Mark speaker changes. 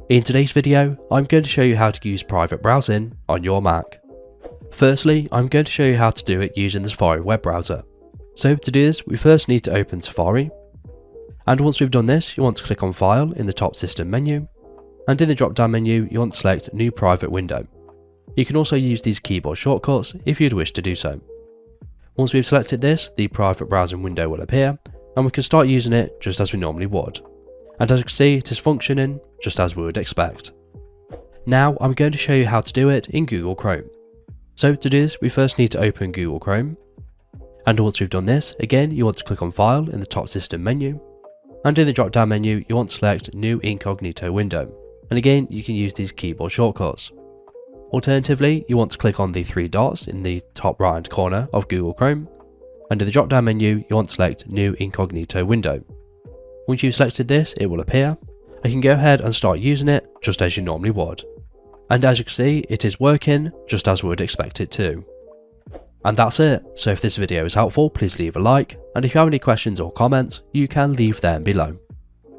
Speaker 1: In today's video, I'm going to show you how to use private browsing on your Mac. Firstly, I'm going to show you how to do it using the Safari web browser. So to do this, we first need to open Safari. And once we've done this, you want to click on File in the top system menu. And in the drop down menu, you want to select New Private Window. You can also use these keyboard shortcuts if you'd wish to do so. Once we've selected this, the private browsing window will appear, and we can start using it just as we normally would. And as you can see, it is functioning just as we would expect. Now I'm going to show you how to do it in Google Chrome. So to do this, we first need to open Google Chrome. And once we've done this, again you want to click on File in the top system menu. And in the drop down menu, you want to select New Incognito Window. And again, you can use these keyboard shortcuts. Alternatively, you want to click on the three dots in the top right hand corner of Google Chrome. And in the drop down menu, you want to select New Incognito Window. Once you've selected this, it will appear. You can go ahead and start using it just as you normally would. And as you can see, it is working just as we would expect it to. And that's it. So if this video is helpful, please leave a like. And if you have any questions or comments, you can leave them below.